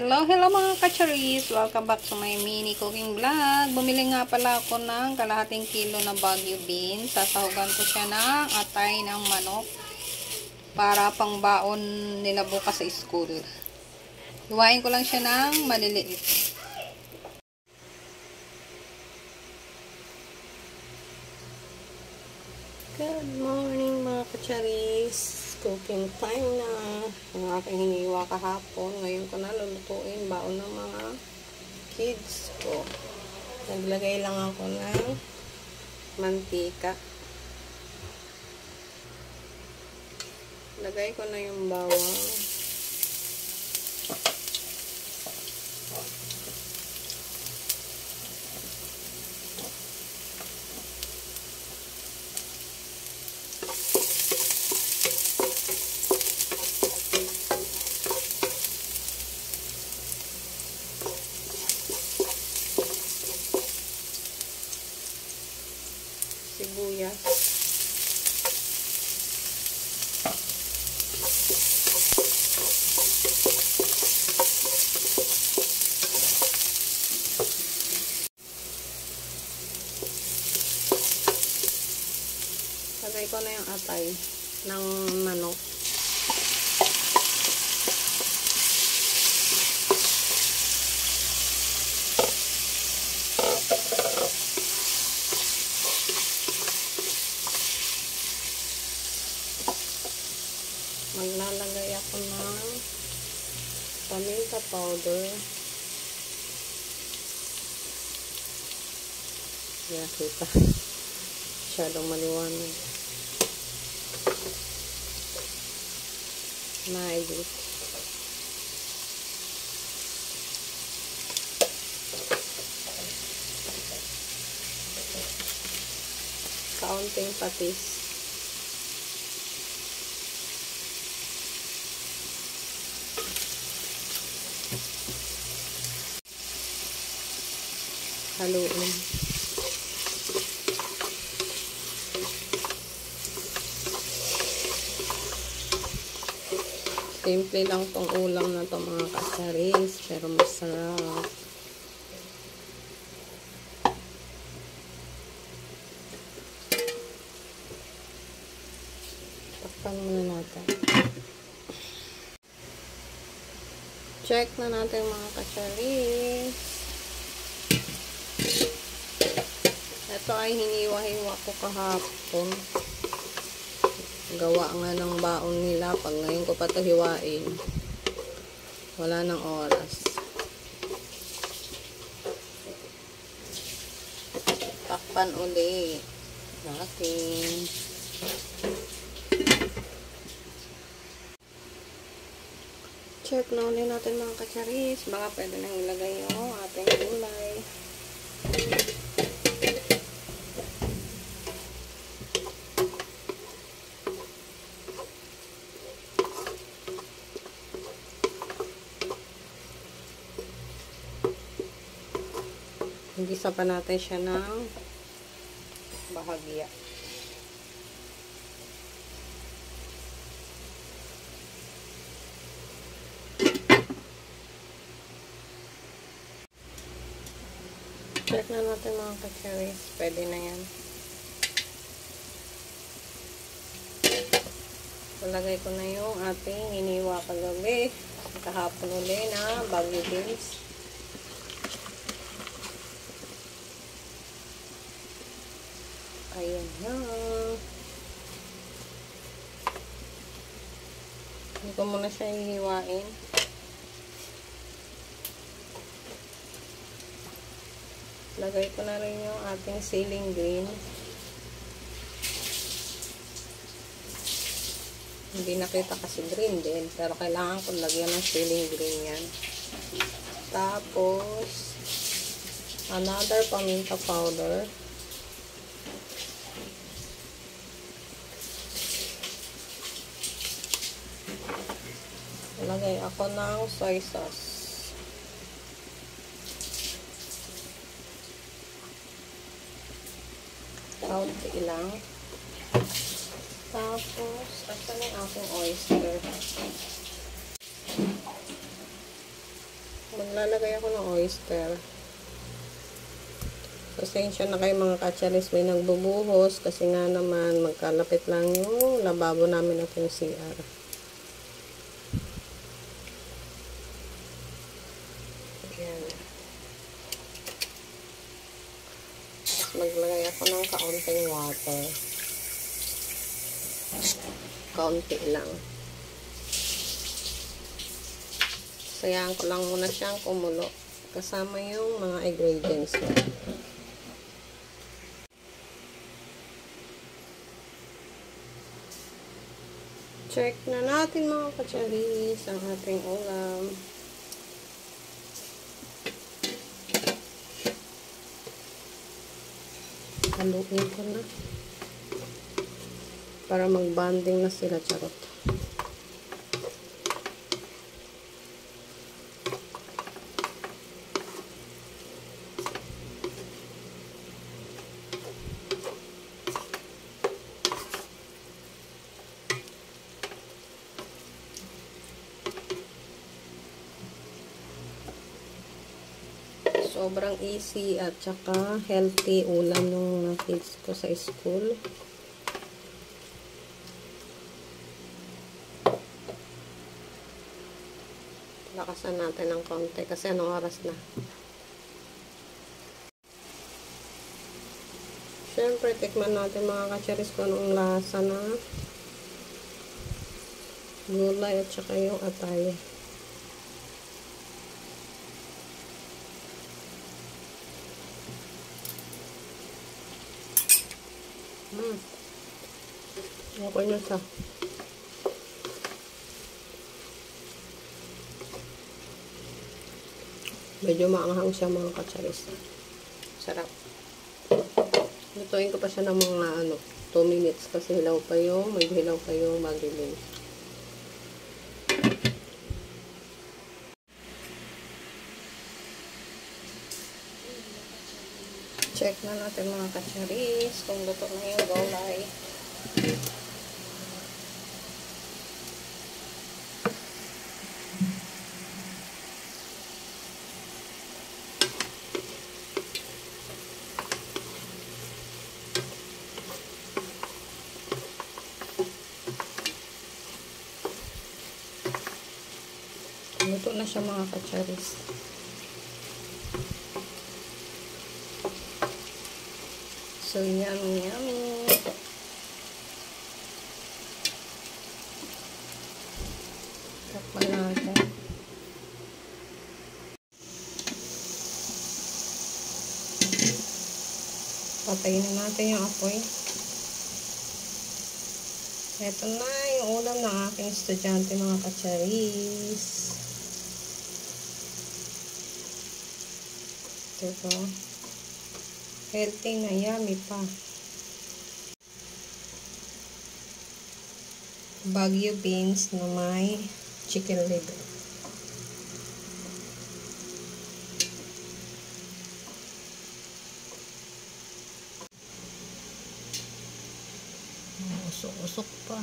Hello mga kacharis! Welcome back to my mini cooking vlog. Bumili nga pala ako ng kalahating kilo na Baguio beans. Sasahugan ko siya ng atay ng manok para pang baon nila bukas sa school. Hiwain ko lang siya ng maliliit. Good morning mga kacharis! Cooking time na. Ang aking hiniwa kahapon. Ngayon ko na lulutuin baon ng mga kids ko. Naglagay lang ako ng mantika. Lagay ko na yung bawang. Sibuyas. Lagay ko na yung atay ng manok. Maglalagay ako ng paminta powder. Yeah, kita. Masyadong maliwanag. Magic. Kaunting patis. Haluin. Simple lang tong ulam na to mga kasaris, pero masarap. Takpan muna natin. Check na natin mga kasaris. Ito ay hiniwa-hiwa ko kahapon. Gawa nga ng baon nila. Pag ngayon ko pa ito hiwain, wala nang oras. Takpan uli natin. Check na uli natin mga kacharis. Baka pwede nang ilagay yung ating gulay. Gisa pa natin siya ng bahagya. Check na natin mga kacharis. Pwede na yan. Palagay ko na yung ating iniwa kagabi. Kahapon uli na Baguio beans. Ayan na. Hindi ko muna siya hihiwain. Lagay ko na rin yung ating ceiling green. Hindi nakita kasi green din, pero kailangan ko lagyan ng ceiling green yan. Tapos, another paminta powder. Lagay ako ng soy sauce. Kaunti lang. Tapos, asan yung aking oyster? Maglalagay ako ng oyster. Pasensya na kayo mga katsaris, may nagbubuhos kasi nga naman magkalapit lang yung lababo namin at yung CR. Ayan. Tapos maglagay ako ng kaunting water. Kaunti lang. Sayang ko lang muna siyang kumulo. Kasama yung mga ingredients ko. Check na natin mga katsaris ang ating ulam. Haluin ko na. Para mag-bonding na sila, charot. Sobrang easy at saka healthy ulam ng kids ko sa school. Lakasan natin ng konti kasi anong oras na. Siyempre, tikman natin mga katsaris kung anong lasa na gulay at saka yung atay. Okay na siya. Medyo maanghang siya mga katsaris. Sarap. Lutuin ko pa siya ng mga 2 minutes kasi hilaw pa yung, maghilaw pa yung magilin. Check na natin mga katsaris kung luto na yung gulay. Luto na siya mga katsaris. So, yummy, yummy. Takpan natin. Patayin na natin yung apoy. Ito na yung ulam ng aking estudyante mga katsaris. Ito. Healthy na, yummy pa. Baguio beans na may chicken liver. Usok-usok pa.